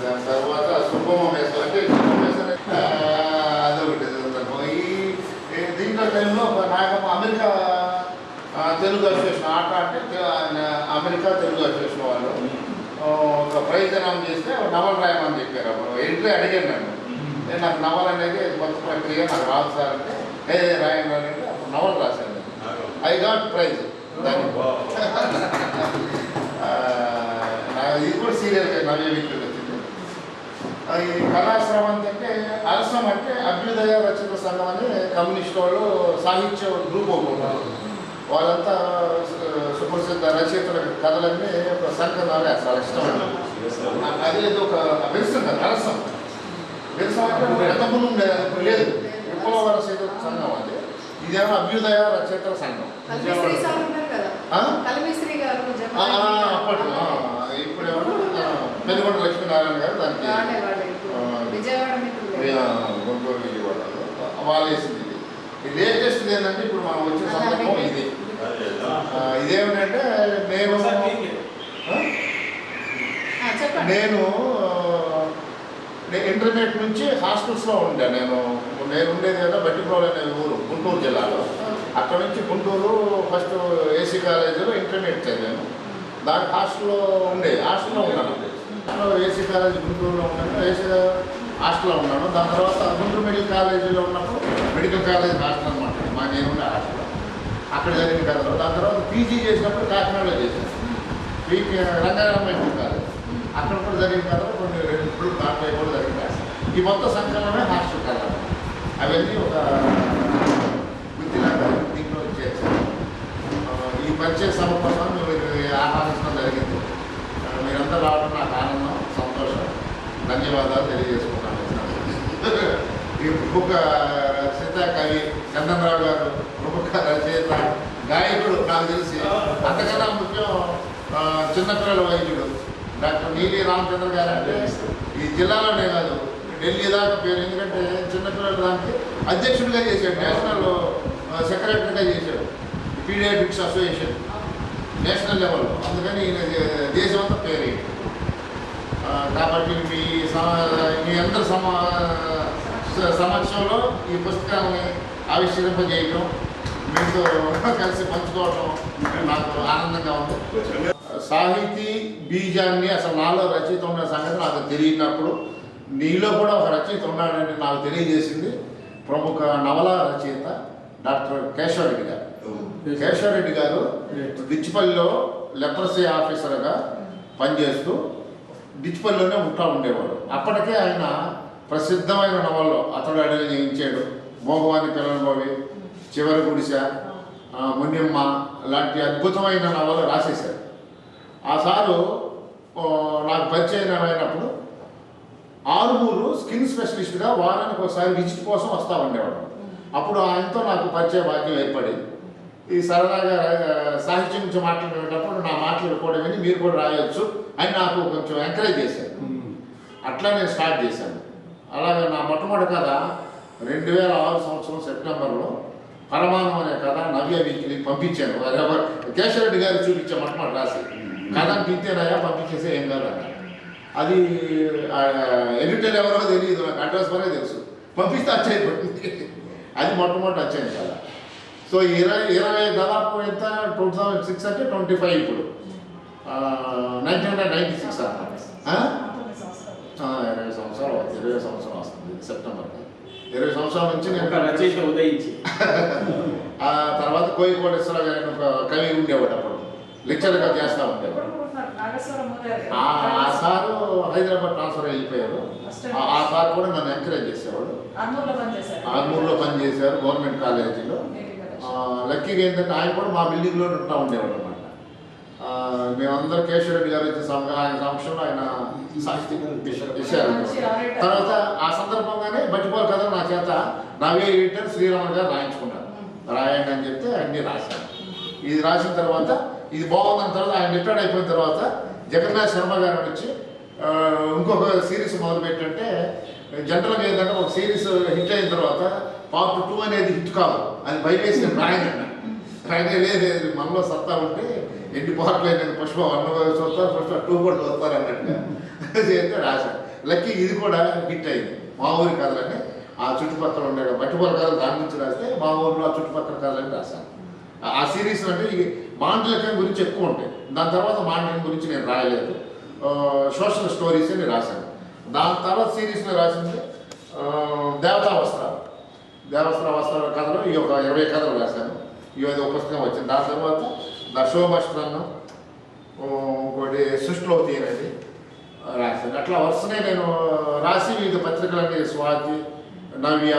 దాని తర్వాత శుభమేశ్వర అంటే శుభమేశ్వర అదొకటి దీంట్లో టైంలో నాగమ్మ అమెరికా తెలుగు అసోసియేషన్ ఆట అంటే అమెరికా తెలుగు అసోసియేషన్ వాళ్ళు ఒక ప్రైజ్ అనౌన్స్ చేస్తే నవల రాయమని చెప్పారు. అప్పుడు ఎంట్రీ అడిగాను నేను నాకు నవల అనేది కొత్త ప్రక్రియ నాకు రాదు సార్ అంటే రాయను అంటే అప్పుడు నవల రాశాను. I got prize. ఇది కూడా సీరియల్గా నవ్య వీక్లు వచ్చింది. ఈ కళాశ్రమం అంటే అలసం అంటే అభ్యుదయ రచయిత సంఘం అని కమ్యూనిస్ట్ వాళ్ళు సాహిత్య గ్రూప్ అవుతున్నారు. వాళ్ళంతా సుప్రసిద్ధ రచయితల కథలన్నీ ఒక సంఘం చాలా ఇష్టం. అది ఏదో ఒక వెలుస్తుంది అలసం. వెలుసం అంటే ఎంతమంది ఉండేది ఇప్పుడు లేదు. విప్లవ రచయిత సంఘం అది. ఇదేమో అభ్యుదయ రచయితల సంఘం. అప్పట్లో ఇప్పుడేమో పెనుగొండ లక్ష్మీనారాయణ గారు దానికి గుంటూరు విజయవాడలో వాళ్ళు వేసింది. ఇది లేటెస్ట్ ఏంటంటే ఇప్పుడు మనం వచ్చే సందర్భం ఇది. ఇదేమిటంటే నేను ఇంటర్మీడియట్ నుంచి హాస్టల్స్లో ఉండే. నేను ఉండేది కదా బట్టిప్రోలు అనే ఊరు గుంటూరు జిల్లాలో. అక్కడ నుంచి గుంటూరు ఫస్ట్ ఏసీ కాలేజీలో ఇంటర్మీడియట్ చదివాను. దానికి హాస్టల్లో హాస్టల్లో ఉన్నాను. ఏసీ కాలేజ్ గుంటూరులో ఉన్నాను. ఏసీ హాస్టల్లో ఉన్నాను. దాని తర్వాత గుంటూరు మెడికల్ కాలేజీలో ఉన్నప్పుడు మెడికల్ కాలేజ్ హాస్టల్ అనమాట. మా నేను ఉండే హాస్టల్ అక్కడ జరిగిన కథలు. దాని తర్వాత పీజీ చేసినప్పుడు కాకినాడలో చేశాను. రంగారామ మెడికల్ కాలేజ్ అక్కడ కూడా జరిగిన కథలు కొన్ని 2 దాంట్లో కూడా జరిగిన ఈ మొత్తం సంఖ్యలోనే హాస్టల్ కథలు అవన్నీ ఒక గుర్తిలాగా దీంట్లో చేశాను. ఈ పరిచయ సమర్పణ మీరు ఆహ్వానించడం జరిగింది. మీరంతా రావడం నాకు ఆనందం, సంతోషం, ధన్యవాదాలు తెలియజేసుకున్నాను. ఈ ప్రముఖ రచయిత కవి చందనరావు గారు ప్రముఖ రచయిత గాయకుడు నాకు తెలిసి. అంతకన్నా ముఖ్యం చిన్నపిల్లల వైద్యుడు డాక్టర్ నీలి రామచంద్ర గారు అంటే ఈ జిల్లాలోనే కాదు ఢిల్లీ దాకా పేరు. ఎందుకంటే చిన్నపిల్లల దానికి అధ్యక్షుడిగా చేశాడు, నేషనల్ సెక్రటరీగా చేశాడు పీడియాట్రిక్స్ అసోసియేషన్ నేషనల్ లెవెల్లో. అందుకని ఈయన దేశం అంతా పేరు. కాబట్టి మీ అందరి సమక్షంలో ఈ పుస్తకాన్ని ఆవిష్కరింపజేయటం, మీతో కలిసి పంచుకోవటం నాకు ఆనందంగా ఉంది. సాహితీ బీజాన్ని అసలు నాలో రచయిత ఉన్న సంగతి నాకు తెలియనప్పుడు నీలో కూడా ఒక రచయిత ఉన్నాడని నాకు తెలియజేసింది ప్రముఖ నవల రచయిత డాక్టర్ కేశవరెడ్డి గారు. కేశవరెడ్డి గారు డిచ్పల్లిలో లెప్రసీ ఆఫీసర్గా పనిచేస్తూ డిచ్పల్లిలోనే ఉండేవాడు. అప్పటికే ఆయన ప్రసిద్ధమైన నవల్లో అతడు అడిగి జయించాడు, మోగవాని పిల్లలబోవి, చివరి గుడిస, మున్యమ్మ లాంటి అద్భుతమైన నవలు రాసేశారు. ఆ సారు నాకు పరిచయం అయినప్పుడు ఆరుగురు స్కిన్ స్పెషలిస్ట్గా వారానికి ఒకసారి విజిట్ కోసం వస్తూ ఉండేవాడు. అప్పుడు ఆయనతో నాకు పరిచయ భాగ్యం ఏర్పడింది. ఈ సరదాగా సాహిత్యం గురించి మాట్లాడేటప్పుడు నా మాటలు కూడా విని మీరు కూడా రాయొచ్చు అని నాకు కొంచెం ఎంకరేజ్ చేశారు. అట్లా నేను స్టార్ట్ చేశాను. అలాగే నా మొట్టమొదటి కథ 2006 సంవత్సరం సెప్టెంబర్లో పరమాణం అనే కథ నవ్య వీక్లీ పంపించాను. కేశవరెడ్డి గారు చూపించే మొట్టమొదటి రాసి కథను తింటేనాయా పంపించేసే ఏం కాదు అన్న. అది ఎడిటర్ ఎవరో తెలియదు, నాకు అడ్రస్ వరే తెలుసు. పంపిస్తే వచ్చేది అది మొట్టమొదటి వచ్చాను కదా. సో 20 దాదాపు ఎంత 2006 అంటే 25 ఇప్పుడు 1996 అన్నమాట. 20 సంవత్సరాలు వస్తుంది సెప్టెంబర్. 20 సంవత్సరాల నుంచి నేను రచయిత ఉదయించి ఆ తర్వాత కోయికోటేశ్వర గారి ఒక కవి ఉండేవాడు. అప్పుడు లెక్చర్గా చేస్తూ ఉండేవాడు. ఆ సారు హైదరాబాద్ ట్రాన్స్ఫర్ వెళ్ళిపోయారు. ఆ సార్ కూడా నన్ను ఎంకరేజ్ చేసేవాడు. ఆర్మూర్లో పనిచేశారు గవర్నమెంట్ కాలేజీలో. లక్కీగా ఏంటంటే ఆయన కూడా మా బిల్డింగ్లో ఉంటూ ఉండేవాడు అనమాట. మేమందరూ కేశవరెడ్డి గారు వచ్చే ఆయన సమక్షంలో ఆయన ఇచ్చారు. తర్వాత ఆ సందర్భంగానే బట్టిపోల కథలు నా చేత నవ్య ఎడిటర్ శ్రీరామన్ గారు రాయించుకున్నారు. రాయండి అని చెప్తే అన్నీ రాశాను. ఇది రాసిన తర్వాత ఇది బాగుందని తర్వాత ఆయన రిటైర్డ్ అయిపోయిన తర్వాత జగన్నాథ్ శర్మ గారు వచ్చి ఇంకొక సిరీస్ మొదలుపెట్టంటే జనరల్గా ఏంటంటే ఒక సిరీస్ హిట్ అయిన తర్వాత పార్ట్ 2 అనేది హిట్ కాదు అని భయపేసి ఆయన లేదు మనలో సత్తా ఉంటే ఎన్ని పార్ట్లు అయిన పుష్ప 1 చూస్తారు, పుష్ప 2 కూడా చూస్తారు అన్నట్టుగా చేస్తే రాశాను. లక్కీ ఇది కూడా హిట్ అయింది. మా ఊరి కథలని ఆ చుట్టుపక్కల ఉండే మట్టిపూల కథలు దాని గురించి రాస్తే మా ఊరిలో ఆ చుట్టుపక్కల కథలని రాశాను. ఆ సిరీస్ అంటే ఈ మాండలికం గురించి ఎక్కువ ఉంటాయి. దాని తర్వాత మాండలికం గురించి నేను రాయలేదు, సోషల్ స్టోరీస్ నేను రాశాను. దాని తర్వాత సిరీస్లో రాసింది దేవతా వస్త్రాలు. వస్త్రాల కథలు ఈ ఒక 20 కథలు రాశాను. ఇవన్నీ ఒక పుస్తకం వచ్చింది. దాని తర్వాత దశోమస్త్రాన్ని ఇంకోటి సృష్టిలోతి అనేది రాశాను. అట్లా వరుసనే నేను రాసి వివిధ పత్రికలన్నీ స్వాతి, నవ్య,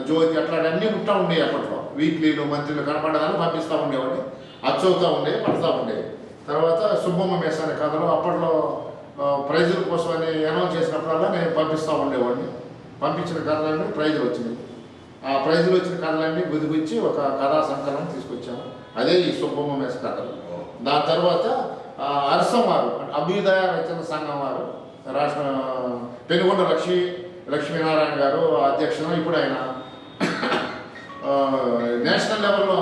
జ్యోతి అట్లాంటివన్నీ ఉంటా ఉండేవి. అప్పట్లో వీక్లీలు మంత్లీలు కనపడగానే పంపిస్తూ ఉండేవాడిని. అచ్చవుతూ ఉండేవి, పడుతూ ఉండేవి. తర్వాత సుబ్బమ్మ మేస అనే కథలు అప్పట్లో ప్రైజుల కోసం అని అనౌన్స్ చేసినప్పుడల్లా నేను పంపిస్తూ ఉండేవాడిని. పంపించిన కథలన్నీ ప్రైజులు వచ్చినాయి. ఆ ప్రైజులు వచ్చిన కథలన్నీ గుదిగుచ్చి ఒక కథా సంకలనం తీసుకొచ్చాము. అదే ఈ సుబ్బమ్మ మేస కథలు. దాని తర్వాత అరసం వారు అభ్యుదయ రచన సంఘం వారు రాష్ట్ర పెనుగొండ లక్ష్మీనారాయణ గారు అధ్యక్షులు. ఇప్పుడు ఆయన నేషనల్ లెవెల్లో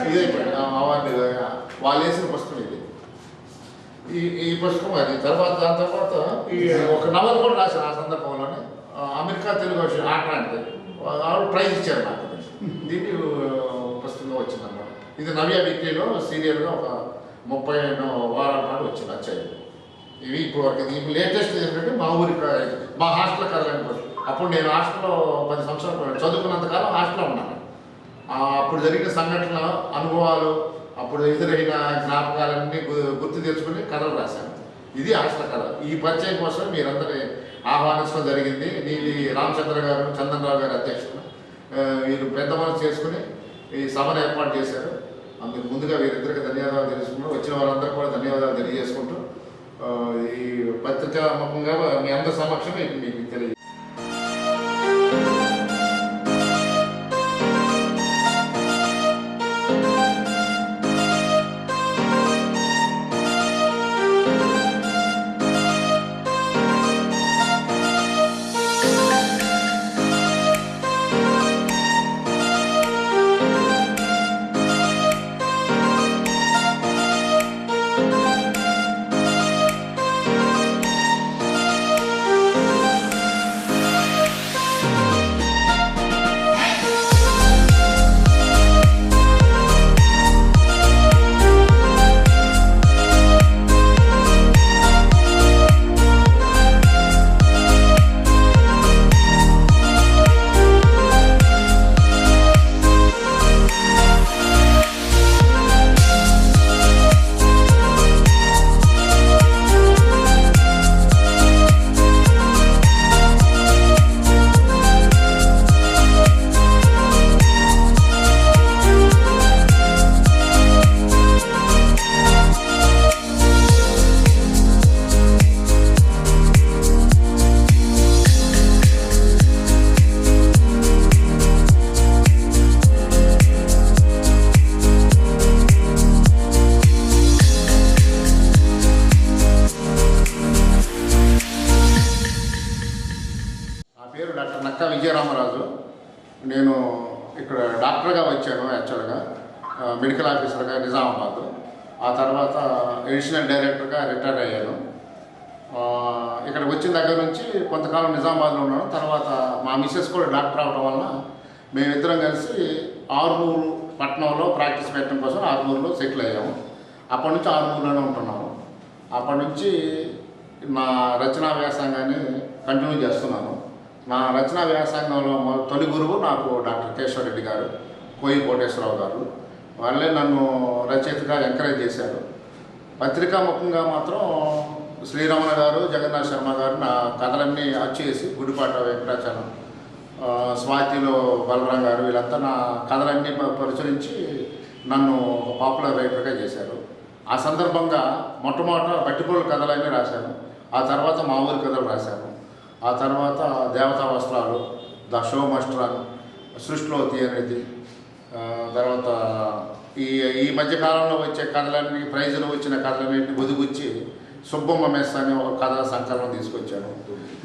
ఇదైపోయింది అవార్డు. వాళ్ళు వేసిన పుస్తకం ఇది. ఈ పుస్తకం అది. తర్వాత దాని తర్వాత ఈ ఒక నవల కూడా రాశాను. ఆ సందర్భంలోనే అమెరికా తెలుగు అట్లాంటిది వాళ్ళు ప్రైజ్ ఇచ్చారు నాకు. దీన్ని పుస్తకంగా వచ్చిందన్నమాట. ఇది నవ్య వీక్లీలో సీరియల్గా ఒక 30 వారాల పాటు వచ్చింది వచ్చాయి. ఇవి ఇప్పుడు వరకు. ఇప్పుడు లేటెస్ట్ ఏంటంటే మా హాస్టల్ కథలని. అప్పుడు నేను హాస్టల్లో 10 సంవత్సరాలు చదువుకున్నంతకాలం హాస్టల్లో ఉన్నాను. అప్పుడు జరిగిన సంఘటన అనుభవాలు, అప్పుడు ఎదురైన జ్ఞాపకాలన్నీ గుర్తు తెచ్చుకుని కథలు రాశాను. ఇది హాస్టల్ కథ. ఈ పరిచయం కోసం మీరందరి ఆహ్వానించడం జరిగింది. నీలి రామచంద్ర గారు, చందనరావు గారు అధ్యక్షులు. వీళ్ళు పెద్ద మనసు చేసుకుని ఈ సభను ఏర్పాటు చేశారు. అందుకు ముందుగా వీరిద్దరికి ధన్యవాదాలు తెలుసుకుంటూ, వచ్చిన వారందరూ కూడా ధన్యవాదాలు తెలియజేసుకుంటూ ఈ పత్రికా ముఖంగా మీ అందరి సమక్షం మీకు తెలియజేస్తాను. విజయరామరాజు. నేను ఇక్కడ డాక్టర్గా వచ్చాను. యాక్చువల్గా మెడికల్ ఆఫీసర్గా నిజామాబాద్. ఆ తర్వాత అడిషనల్ డైరెక్టర్గా రిటైర్ అయ్యాను. ఇక్కడ వచ్చిన దగ్గర నుంచి కొంతకాలం నిజామాబాద్లో ఉన్నాను. తర్వాత మా మిస్సెస్ కూడా డాక్టర్ అవడం వలన మేమిద్దరం కలిసి ఆర్మూరు పట్టణంలో ప్రాక్టీస్ పెట్టడం కోసం ఆర్మూరులో సెటిల్ అయ్యాము. అప్పటి నుంచి ఆర్మూరులోనే ఉంటున్నాము. అప్పటి నుంచి నా రచనా వ్యాసంగాన్ని కంటిన్యూ చేస్తున్నాను. నా రచనా వ్యాసంగంలో తొలి గురువు నాకు డాక్టర్ కేశవరెడ్డి గారు, కోయి కోటేశ్వరరావు గారు. వాళ్ళే నన్ను రచయితగా ఎంకరేజ్ చేశారు. పత్రికా ముఖంగా మాత్రం శ్రీరమణ గారు, జగన్నాథ్ శర్మ గారు నా కథలన్నీ అచ్చేసి, గుడిపాట వెంకటాచలం, స్వాతిలో బలరాం గారు, వీళ్ళంతా నా కథలన్నీ ప్రచురించి నన్ను పాపులర్ రైటర్గా చేశారు. ఆ సందర్భంగా మొట్టమొదట బట్టిపూల కథలన్నీ రాశాను. ఆ తర్వాత మా ఊరి కథలు రాశాను. ఆ తర్వాత దేవతా వస్త్రాలు, దశోమస్త్రాలు, సృష్టిలోతి అనేది, తర్వాత ఈ మధ్యకాలంలో వచ్చే కథలన్నీ ప్రైజులు వచ్చిన కథలన్నింటినీ బుదిగుచ్చి సుబ్బమ్మ మెస్ అనే ఒక కథా సంకలనం తీసుకొచ్చాను.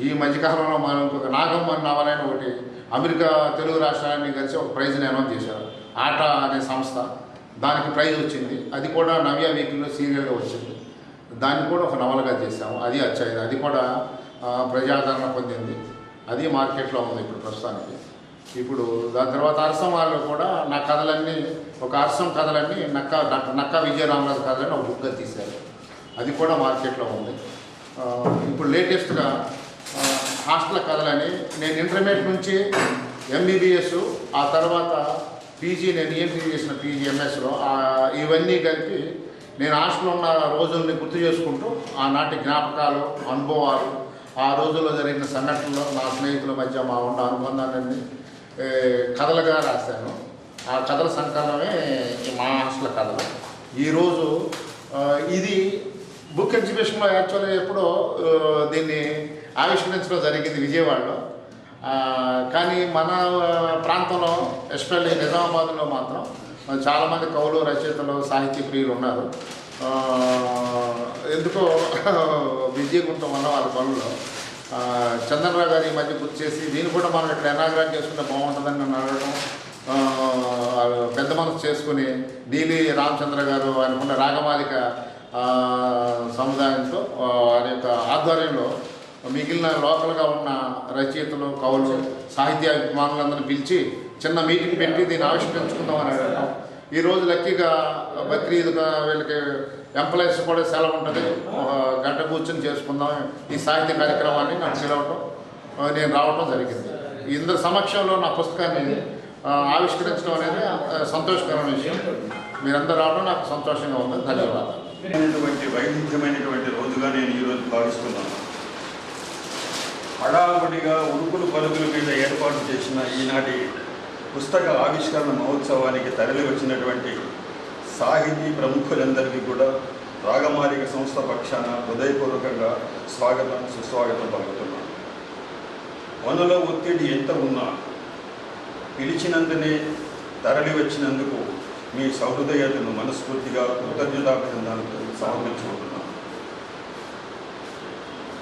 ఈ మధ్యకాలంలో మనం ఇంకొక నాగమ్మ నవలైన ఒకటి అమెరికా తెలుగు రాష్ట్రాన్ని కలిసి ఒక ప్రైజ్ని అనౌన్స్ చేశారు. ఆట అనే సంస్థ, దానికి ప్రైజ్ వచ్చింది. అది కూడా నవ్య వీక్లీలో సీరియల్గా వచ్చింది. దాన్ని కూడా ఒక నవలగా చేసాము. అది అచ్చయింది, అది కూడా ప్రజాదరణ పొందింది. అది మార్కెట్లో ఉంది ఇప్పుడు ప్రస్తుతానికి. ఇప్పుడు దాని తర్వాత అరసం వాళ్ళు కూడా నా కథలన్నీ, ఒక అరసం కథలన్నీ డాక్టర్ నక్కా విజయరామరాజు కథలని ఒక బుక్గా తీశారు. అది కూడా మార్కెట్లో ఉంది. ఇప్పుడు లేటెస్ట్గా హాస్టల్ కథలని, నేను ఇంటర్మీడియట్ నుంచి ఎంబీబీఎస్, ఆ తర్వాత పీజీ, నేను ఈఎంపీ చేసిన పీజీ ఎంఎస్లో, ఇవన్నీ కలిపి నేను హాస్టల్లో ఉన్న రోజుల్ని గుర్తు చేసుకుంటూ ఆనాటి జ్ఞాపకాలు, అనుభవాలు, ఆ రోజుల్లో జరిగిన సంఘటనలు, నా స్నేహితుల మధ్య మా ఉన్న అనుబంధాన్ని కథలుగా రాశాను. ఆ కథల సంకలనమే మా హాస్టల్ కథలు. ఈరోజు ఇది బుక్ ఎగ్జిబిషన్లో యాక్చువల్గా ఎప్పుడో దీన్ని ఆవిష్కరించడం జరిగింది విజయవాడలో. కానీ మన ప్రాంతంలో, ఎస్పెషల్లీ నిజామాబాద్లో మాత్రం చాలామంది కవులు, రచయితలు, సాహితీ ప్రియులు ఉన్నారు. ఎందుకో బిజీగా ఉంటాం వల్ల వాళ్ళ పనుల్లో. చంద్రరావు గారు ఈ మధ్య గుర్తు చేసి దీన్ని కూడా మనం ఇక్కడ ఎనాగ్రాట్ చేసుకుంటే బాగుంటుందని నన్ను అడగడం, పెద్ద మనసు చేసుకుని నీలి రామచంద్ర గారు ఆయనకున్న రాగమాలిక సముదాయంతో వారి యొక్క ఆధ్వర్యంలో మిగిలిన లోకల్గా ఉన్న రచయితలు, కవులు, సాహిత్య అభిమానులందరినీ పిలిచి చిన్న మీటింగ్ పెట్టి దీన్ని ఆవిష్కరించుకుందామని అడగడం. ఈరోజు లక్కీగా బక్రీద్గా వీళ్ళకి ఎంప్లాయీస్ కూడా సెలవు ఉంటుంది, గంట కూర్చొని చేసుకుందాం ఈ సాహిత్య కార్యక్రమాన్ని నాకు పిలవటం, నేను రావటం జరిగింది. ఇందరి సమక్షంలో నా పుస్తకాన్ని ఆవిష్కరించడం అనేది సంతోషకరమైన విషయం. మీరందరూ రావడం నాకు సంతోషంగా ఉంది. ధన్యవాదాలు. వైవిధ్యమైనటువంటి రోజుగా నేను ఈరోజు భావిస్తున్నాను. హడావుడిగా ఉరుకులు పరుగుల మీద ఏర్పాటు చేసిన ఈనాటి పుస్తక ఆవిష్కరణ మహోత్సవానికి తరలి వచ్చినటువంటి సాహితీ ప్రముఖులందరికీ కూడా రాగమాలిక సంస్థ పక్షాన హృదయపూర్వకంగా స్వాగతం, సుస్వాగతం పలుకుతున్నాను. వనుల ఒత్తిడి ఎంత ఉన్నా పిలిచినందునే తరలి వచ్చినందుకు మీ సహృదయతను మనస్ఫూర్తిగా కృతజ్ఞతాభినందనలు సమర్పించుకుంటున్నాను.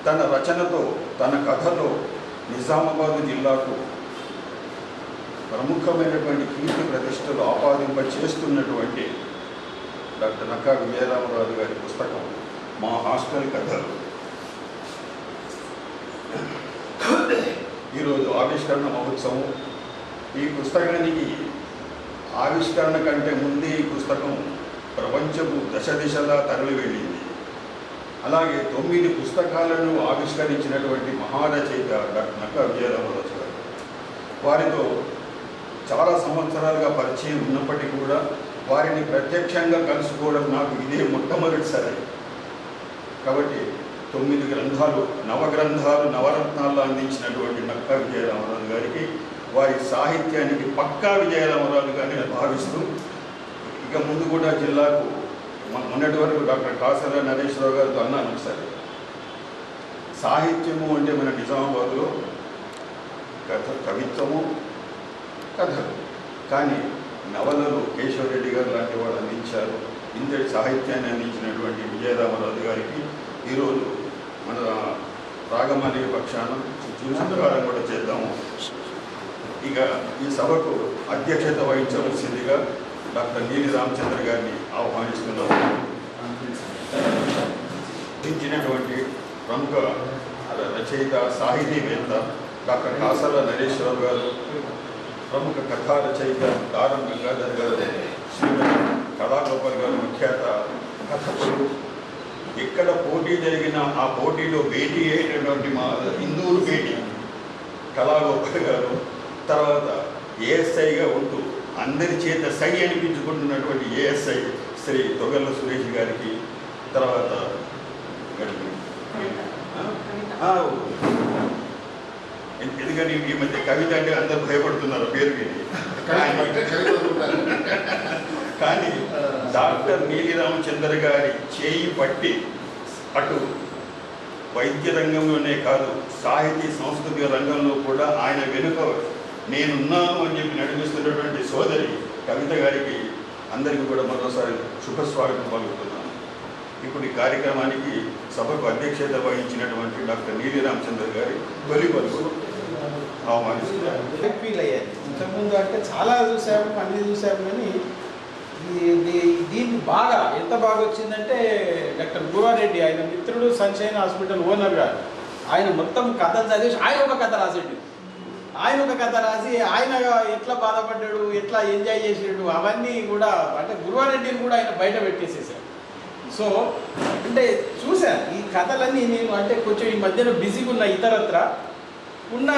తన రచనతో, తన కథలో నిజామాబాద్ జిల్లాకు ప్రముఖమైనటువంటి కీర్తి ప్రతిష్టలు ఆపాదింప చేస్తున్నటువంటి డాక్టర్ నక్కా విజయరామరాజు గారి పుస్తకం మా హాస్టల్ కథలు ఈరోజు ఆవిష్కరణ మహోత్సవం. ఈ పుస్తకానికి ఆవిష్కరణ కంటే ముందే ఈ పుస్తకం ప్రపంచపు దశ దిశలా తరలి వెళ్ళింది. అలాగే 9 పుస్తకాలను ఆవిష్కరించినటువంటి మహారచయిత డాక్టర్ నక్కా విజయరామరాజు గారు. వారితో చాలా సంవత్సరాలుగా పరిచయం ఉన్నప్పటికీ కూడా వారిని ప్రత్యక్షంగా కలుసుకోవడం నాకు ఇదే మొట్టమొదటిసారి. కాబట్టి 9 గ్రంథాలు, నవగ్రంథాలు, నవరత్నాల్లో అందించినటువంటి నక్కా విజయరామరాజు గారికి, వారి సాహిత్యానికి పక్కా విజయరామరాజు గారిని భావిస్తూ, ఇక ముందు కూడా జిల్లాకు మొన్నటి వరకు డాక్టర్ కాసర నరేశ్వరరావు గారితో అన్నాను ఒకసారి, సాహిత్యము అంటే మన నిజామాబాద్లో కవిత్వము, కథలు, కానీ నవలలు కేశవరెడ్డి గారు లాంటి వాళ్ళు అందించారు. ఇంతటి సాహిత్యాన్ని అందించినటువంటి విజయరామరాజు గారికి ఈరోజు మన రాగమాలిక పక్షాన సత్కారం కూడా చేద్దాము. ఇక ఈ సభకు అధ్యక్షత వహించవలసిందిగా డాక్టర్ నీలి రామచంద్ర గారిని ఆహ్వానిస్తున్నాము. అందించినటువంటి ప్రముఖ రచయిత, సాహితీవేత్త డాక్టర్ కాసర్ల నరేశ్వరరావు గారు, ప్రముఖ కథా రచయిత దారం గంగాధర్ గారు, శ్రీమతి కళాగోపాల్ గారు, ముఖ్యాత కథకులు. ఎక్కడ పోటీ జరిగినా ఆ పోటీలో భేటీ అయినటువంటి మా హిందువులు భేటీ కళాగోపాల్ గారు, తర్వాత ఏఎస్ఐగా ఉంటూ అందరి చేత సై అనిపించుకుంటున్నటువంటి ఏఎస్ఐ శ్రీ తొగల్ల సురేష్ గారికి, తర్వాత ఎందుకని ఈ మధ్య కవిత అంటే అందరూ భయపడుతున్నారు పేరు విని, కానీ డాక్టర్ నీలి రామచంద్ర గారి చేయి పట్టి అటు వైద్య రంగంలోనే కాదు, సాహితీ సాంస్కృతిక రంగంలో కూడా ఆయన వెనుక నేనున్నాను అని చెప్పి నడిపిస్తున్నటువంటి సోదరి కవిత గారికి అందరికీ కూడా మరోసారి శుభస్వాగతం పలుకుతున్నాను. ఇప్పుడు ఈ కార్యక్రమానికి సభకు అధ్యక్షత వహించినటువంటి డాక్టర్ నీలి రామచంద్ర గారి తొలి పలుకు ఆహ్వానిస్తున్నారు. ఫీల్ అయ్యాయి. ఇంతకుముందు అంటే చాలా చూసాము, అన్నీ చూసాము, కానీ దీన్ని బాగా ఎంత బాగా వచ్చిందంటే డాక్టర్ గురువారెడ్డి ఆయన మిత్రుడు సన్షైన్ హాస్పిటల్ ఓనర్ గారు ఆయన మొత్తం కథలు చదివేసి ఆయన ఒక కథ రాసాడు. ఆయన ఒక కథ రాసి ఆయన ఎట్లా బాధపడ్డాడు, ఎట్లా ఎంజాయ్ చేసాడు అవన్నీ కూడా అంటే గురువారెడ్డిని కూడా ఆయన బయట పెట్టేసేసాడు. సో అంటే చూశాను ఈ కథలన్నీ నేను అంటే కొంచెం ఈ మధ్యన బిజీగా ఉన్న ఇతరత్ర ఉన్న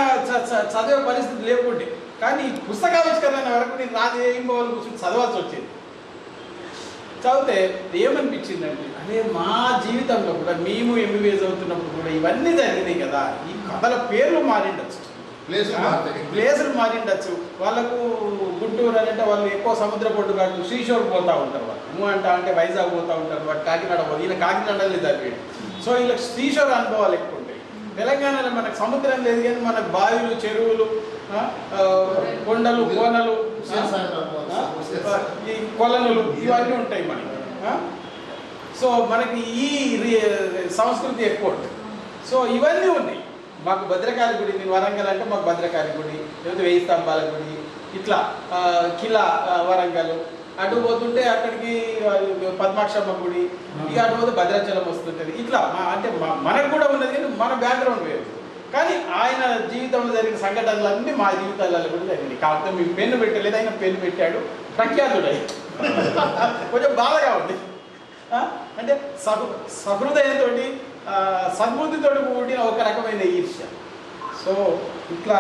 చదివే పరిస్థితి లేకుంటే, కానీ పుస్తకావిష్కరణ వరకు నేను రాదు ఏం పోవాలి కూర్చొని చదవాల్సి వచ్చేది. చదివితే ఏమనిపించిందంటే అదే మా జీవితంలో కూడా మేము ఎంబీబీఎస్ అవుతున్నప్పుడు కూడా ఇవన్నీ జరిగినాయి కదా, ఈ కథల పేర్లు మారిండొచ్చు, ప్లేసులు మారిండొచ్చు. వాళ్ళకు గుంటూరు అంటే వాళ్ళు ఎక్కువ సముద్ర పొడ్డు కాదు శ్రీశోర్ పోతూ ఉంటారు, వాళ్ళు అంటే వైజాగ్ పోతూ ఉంటారు, వాడు కాకినాడ పోదు, ఈయన కాకినాడలో చదివాడు. సో వీళ్ళకి శ్రీశోర్ అనుభవాలు ఎక్కువ ఉంటాయి. తెలంగాణలో మనకు సముద్రం లేదు కానీ మనకు బావిలు, చెరువులు, కొండలు, కోనలు, ఈ కొలనులు ఇవన్నీ ఉంటాయి మనకి. సో మనకి ఈ సంస్కృతి ఎక్కువ ఉంటుంది. సో ఇవన్నీ ఉన్నాయి. మాకు భద్రకాళి గుడి, నేను వరంగల్ అంటే మాకు భద్రకాళి గుడి, లేకపోతే 1000 స్తంభాల గుడి, ఇట్లా కిలా వరంగల్, అటు పోతుంటే అక్కడికి పద్మాక్షమ్మ గుడి, ఇక అటు పోతే భద్రాచలం వస్తుంటుంది. ఇట్లా అంటే మనకు కూడా ఉన్నది కానీ మన బ్యాక్గ్రౌండ్ వేరు. కానీ ఆయన జీవితంలో జరిగిన సంఘటనలన్నీ మా జీవితాలలో కూడా జరిగినాయి. కాకపోతే మేము పెన్ను పెట్టలేదు, ఆయన పెన్ను పెట్టాడు, ప్రఖ్యాతుడు అయ్యి కొంచెం బాధగా ఉంది. అంటే సహృదయంతో సద్బుద్ధితో కూడిన ఒక రకమైన ఈర్ష్య. సో ఇట్లా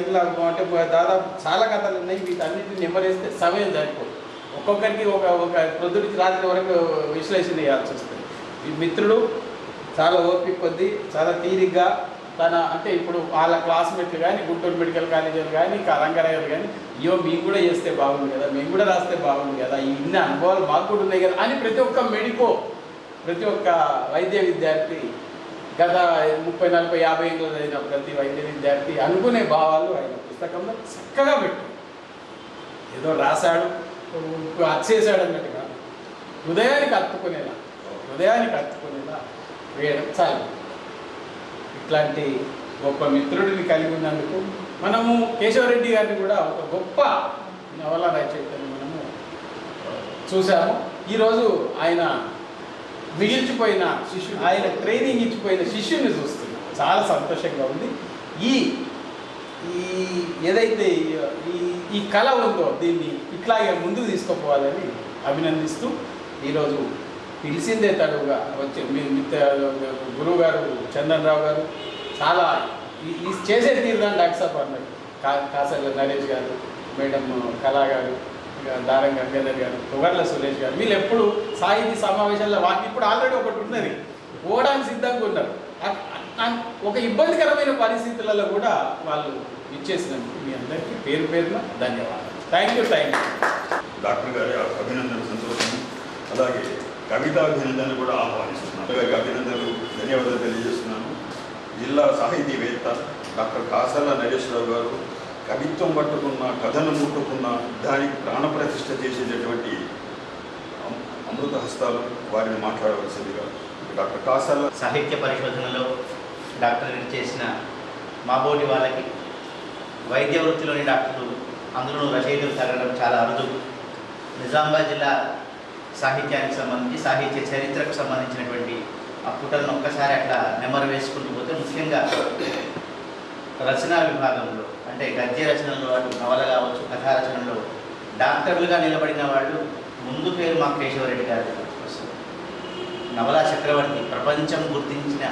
ఇలా అంటే దాదాపు చాలా కథలు ఉన్నాయి. వీటన్నిటిని నెమ్మరేస్తే సమయం సరిపోదు. ఒక్కొక్కరికి ఒక ప్రొద్దుడికి రాత్రి వరకు విశ్లేషణ చేయాల్సి వస్తుంది. ఈ మిత్రుడు చాలా ఓపిక కొద్దీ చాలా తీరిగ్గా తన అంటే ఇప్పుడు వాళ్ళ క్లాస్మేట్లు కానీ గుంటూరు మెడికల్ కాలేజీలు కానీ రంగారాయలు కానీ మేము కూడా చేస్తే బాగుంది కదా, మేము కూడా రాస్తే బాగుంది కదా, ఇన్ని అనుభవాలు మాకు కూడా ఉన్నాయి కదా అని ప్రతి ఒక్క వైద్య విద్యార్థి గత 30, 40, 50 ఏళ్ళు చదివిన ప్రతి వైద్య విద్యార్థి అనుకునే భావాలు ఆయన పుస్తకంలో చక్కగా పెట్టు. ఏదో రాశాడు అచ్చేసాడు అన్నట్టుగా హృదయానికి హత్తుకునేలా వేయడం చాలు. ఇట్లాంటి గొప్ప మిత్రుడిని కలిగి ఉన్నందుకు మనము కేశవరెడ్డి గారిని కూడా ఒక గొప్ప నవల రచయితని మనము చూసాము. ఈరోజు ఆయన మిగిల్చిపోయిన శిష్యుడు, ఆయన ట్రైనింగ్ ఇచ్చిపోయిన శిష్యుని చూస్తున్నాం. చాలా సంతోషంగా ఉంది. ఈ ఏదైతే ఈ కళ ఉందో దీన్ని ఇట్లాగే ముందుకు తీసుకుపోవాలని అభినందిస్తూ ఈరోజు పిలిచిందే తడువుగా వచ్చి మీ గురువు గారు చందన్ రావు గారు చాలా చేసే తీరుదాన్ని డాక్టర్ సాబ్ అన్నారు. కాసర్ల నరేష్ గారు, మేడం కళా గారు, దారం గంగాధర్ గారు, పొగర్ల సురేష్ గారు, వీళ్ళు ఎప్పుడు సాహితీ సమావేశాల్లో వాటికి ఇప్పుడు ఆల్రెడీ ఒకటి ఉన్నది పోవడానికి సిద్ధంగా ఉన్నారు. ఒక ఇబ్బందికరమైన పరిస్థితులలో కూడా వాళ్ళు ఇచ్చేసినందుకు మీ అందరికీ పేరున ధన్యవాదాలు. Thank you. డాక్టర్ గారి అభినందన సంతోషం, అలాగే కవితాభినందనలు కూడా ఆహ్వానిస్తున్నాను. గారికి అభినందనలు, ధన్యవాదాలు తెలియజేస్తున్నాను. జిల్లా సాహితీవేత్త డాక్టర్ కాసర్ల నరేశ్వరరావు గారు కవిత్వం పట్టుకున్న, కథను ముట్టుకున్న, దానికి ప్రాణప్రతిష్ఠ చేసేటటువంటి అమృత హస్తాలు, వారిని మాట్లాడవలసిందిగా డాక్టర్ కాసర్ల. సాహిత్య పరిశోధనలో డాక్టరేట్ చేసిన మాబోటి వాళ్ళకి వైద్య వృత్తిలోని డాక్టర్లు, అందులో రచయితలు తగ్గడం చాలా అరుదు. నిజామాబాద్ జిల్లా సాహిత్యానికి సంబంధించి, సాహిత్య చరిత్రకు సంబంధించినటువంటి ఆ పుటలను ఒక్కసారి అట్లా నెమరు వేసుకుంటూ పోతే, ముఖ్యంగా రచనా విభాగంలో అంటే గద్య రచనలో, అటు నవల కావచ్చు, కథా రచనలో డాక్టర్లుగా నిలబడిన వాళ్ళు ముందు పేరు మా కేశవరెడ్డి గారు వస్తుంది. నవలా చక్రవర్తి, ప్రపంచం గుర్తించిన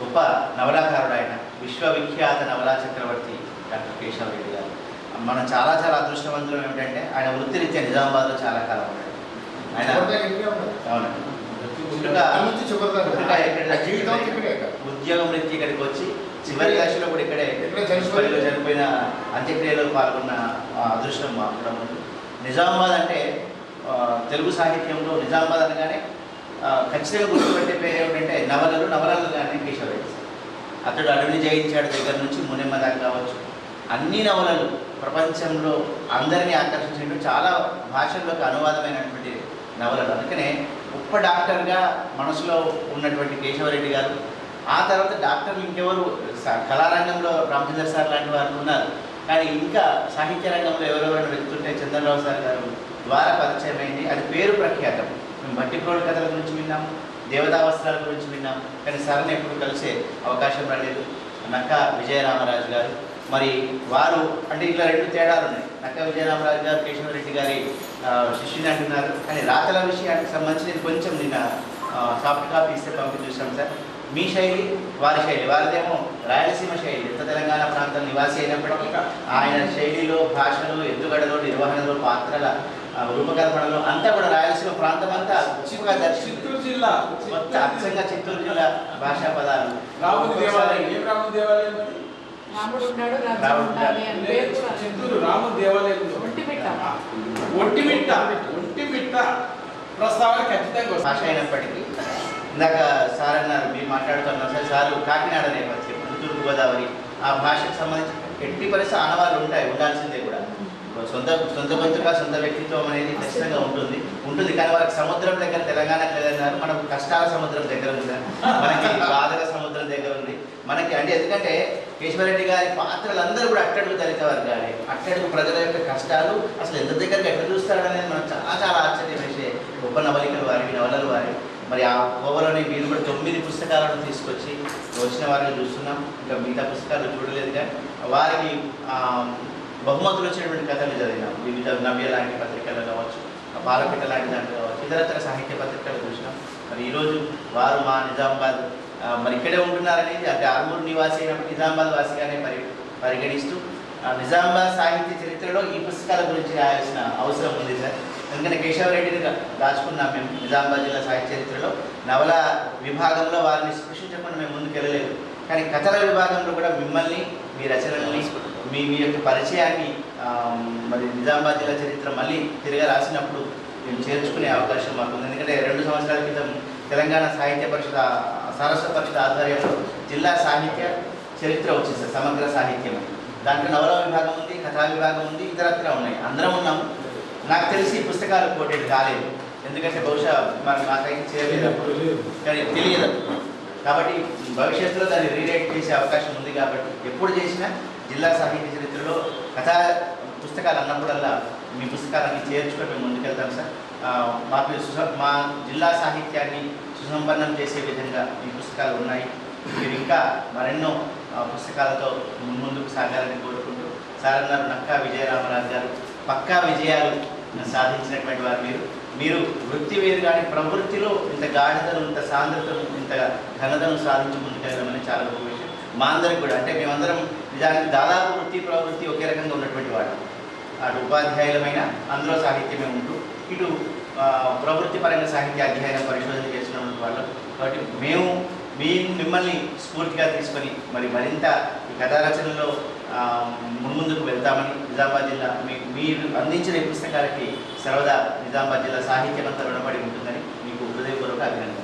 గొప్ప నవలాకారుడు ఆయన, విశ్వవిఖ్యాత నవలా చక్రవర్తి డాక్టర్ కేశవరెడ్డి గారు. మనం చాలా అదృష్టవంతులం ఏమిటంటే ఆయన వృత్తిరీత్యా నిజామాబాద్లో చాలా కాలం ఉన్నాడు. ఆయన అవునండి, ఉద్యోగం రీత్యా ఇక్కడికి వచ్చి చివరి దశలో కూడా ఇక్కడే చనిపోయిన అంత్యక్రియలో పాల్గొన్న అదృష్టం మాకు కూడా ఉంది. నిజామాబాద్ అంటే తెలుగు సాహిత్యంలో నిజామాబాద్ అనగానే ఖచ్చితంగా గుర్తుపెట్టే పేరు ఏమిటంటే నవలలు కానీ కేశవరెడ్డి. అతడు అడవిని జయించాడు దగ్గర నుంచి మునిమ్మ దాకా కావచ్చు, అన్ని నవలలు ప్రపంచంలో అందరినీ ఆకర్షించినట్టు చాలా భాషల్లోకి అనువాదమైనటువంటి నవలలు. అందుకనే గొప్ప డాక్టర్గా మనసులో ఉన్నటువంటి కేశవరెడ్డి గారు. ఆ తర్వాత డాక్టర్లు ఇంకెవరు, కళారంగంలో రామచంద్ర సార్ లాంటి వారు ఉన్నారు. కానీ ఇంకా సాహిత్య రంగంలో ఎవరెవరైనా వెళ్తుంటే చంద్రరావు సార్ గారు ద్వారా పరిచయం అయింది. అది పేరు ప్రఖ్యాతం. మేము భట్టిప్రోడ్ కథల గురించి విన్నాము, దేవతా వస్త్రాల గురించి విన్నాం, కానీ సార్ని ఎప్పుడు కలిసే అవకాశం రాలేదు. నక్కా విజయరామరాజు గారు మరి వారు అంటే ఇట్లా రెండు తేడాలు ఉన్నాయి. నక్కా విజయరామరాజు గారు కేశవరెడ్డి గారి శిష్యుని అంటున్నారు, కానీ రాతల విషయానికి సంబంధించి కొంచెం నిన్న సాఫ్ట్ కాపీ ఇస్తే పంపి చూసాం సార్. మీ శైలి వారి శైలి, వారిదేమో రాయలసీమ శైలి, ఉత్తర తెలంగాణ ప్రాంతం నివాసి అయినప్పటికీ ఆయన శైలిలో, భాషలో, ఎత్తుగడలో, నిర్వహణలో, పాత్రల రూపకల్పనలో అంతా కూడా రాయలసీమ ప్రాంతం అంతా చిత్తూరు జిల్లా మొత్తం అచ్చంగా చిత్తూరు జిల్లా భాషా పదాలు. రాముడి దేవాలయం, ఏం రాముడి దేవాలయం? చిత్తూరు రాముడి దేవాలయం ఒంటిమిట్ట ప్రస్తావన ఖచ్చితంగా భాష అయినప్పటికీ ఇందాక సార్ అన్నారు, మీరు మాట్లాడుతున్నారు సార్, సారు కాకినాడ నేపథ్యం, తూర్పుగోదావరి, ఆ భాషకు సంబంధించి ఎట్టి పరిస్థితి ఆనవాళ్ళు ఉంటాయి, ఉండాల్సిందే కూడా. సొంత గొంతుగా సొంత వ్యక్తిత్వం అనేది ఖచ్చితంగా ఉంటుంది కానీ వాళ్ళకి సముద్రం దగ్గర తెలంగాణకు లేదన్నారు, మనకు కష్టాల సముద్రం దగ్గర ఉంది, మనకి బాధల సముద్రం దగ్గర ఉంది మనకి. అంటే ఎందుకంటే కేశవరెడ్డి గారి పాత్రలందరూ కూడా అట్టడుగు దళిత వర్గాలే, అట్టడుగు ప్రజల యొక్క కష్టాలు అసలు ఎంత దగ్గరకు ఎట్లా చూస్తాడనేది మనకు చాలా చాలా ఆశ్చర్యం వేసే గొప్ప నవలికలు వారి, నవలలు వారి. మరి ఆ కోవలోని మీరు కూడా 9 పుస్తకాలను తీసుకొచ్చి వచ్చిన వారిని చూస్తున్నాం, ఇంకా మిగతా పుస్తకాలు చూడలేదుగా. వారికి బహుమతులు వచ్చినటువంటి కథలు చదివినాం, వివిధ నవ్య లాంటి పత్రికలు కావచ్చు, బాలపిట్ట లాంటి దాంట్లో కావచ్చు, ఇతరతర సాహిత్య పత్రికలు చూసినాం. మరి ఈరోజు వారు మా నిజామాబాద్ మరి ఇక్కడే ఉంటున్నారనేది, అంటే ఆర్మూరు నివాసి అయినప్పుడు నిజామాబాద్ వాసిగానే పరిగణిస్తూ నిజామాబాద్ సాహిత్య చరిత్రలో ఈ పుస్తకాల గురించి రాయాల్సిన అవసరం ఉంది సార్. ఎందుకంటే కేశవరెడ్డిని దాచుకున్నాం మేము నిజామాబాద్ జిల్లా సాహిత్య చరిత్రలో. నవల విభాగంలో వారిని స్పృశించకుండా మేము ముందుకు వెళ్ళలేదు, కానీ కథల విభాగంలో కూడా మిమ్మల్ని, మీ రచనల్ని, మీ యొక్క పరిచయాన్ని మరి నిజామాబాద్ జిల్లా చరిత్ర మళ్ళీ తిరిగి రాసినప్పుడు మేము చేర్చుకునే అవకాశం మాకుంది. ఎందుకంటే 2 సంవత్సరాల క్రితం తెలంగాణ సాహిత్య పరిషత్, సరస్వత పరిషత్ ఆధ్వర్యంలో జిల్లా సాహిత్య చరిత్ర వచ్చింది సార్, సమగ్ర సాహిత్యం. దాంట్లో నవల విభాగం ఉంది, కథా విభాగం ఉంది, ఇతరత్ర ఉన్నాయి, అందరం ఉన్నాము. నాకు తెలిసి పుస్తకాలు కోటెడ్ కాలేదు, ఎందుకంటే బహుశా మనం నాకైతే చేయలేదు అప్పుడు, కానీ తెలియదు. కాబట్టి భవిష్యత్తులో దాన్ని రీరైట్ చేసే అవకాశం ఉంది. కాబట్టి ఎప్పుడు చేసినా జిల్లా సాహిత్య చరిత్రలో కథా పుస్తకాలు అన్నప్పుడల్లా మీ పుస్తకాలన్నీ చేర్చుకొని మేము ముందుకెళ్తాం సార్. మా జిల్లా సాహిత్యాన్ని సుసంపన్నం చేసే విధంగా ఈ పుస్తకాలు ఉన్నాయి. మీరు ఇంకా మరెన్నో పుస్తకాలతో ముందుకు సాగాలని కోరుకుంటూ, సార్ అన్నారు నక్కా విజయరామరాజు గారు పక్కా విజయాలు సాధించినటువంటి వారు మీరు వృత్తి వేరు కానీ ప్రవృత్తిలో ఇంత గాఢతను, ఇంత సాంద్రతను, ఇంత ఘనతను సాధించి ముందుకెళ్ళడం చాలా గొప్ప విషయం. మా అందరికి కూడా, అంటే మేమందరం నిజానికి దాదాపు వృత్తి ప్రవృత్తి ఒకే రకంగా ఉన్నటువంటి వాడు. అటు ఉపాధ్యాయులమైన అందులో సాహిత్యమే ఉంటూ, ఇటు ప్రవృత్తి పరంగా సాహిత్య అధ్యయనం పరిశోధన చేస్తున్నటువంటి వాళ్ళు. కాబట్టి మేము మిమ్మల్ని స్ఫూర్తిగా తీసుకొని మరి మరింత ఈ కథా రచనలో ముందుకు వెళ్తామని, నిజామాబాద్ జిల్లా మీరు అందించిన ఈ పుస్తకాలకి సర్వదా నిజామాబాద్ జిల్లా సాహిత్యం అంతా రుణపడి ఉంటుందని మీకు హృదయపూర్వక అభినందన.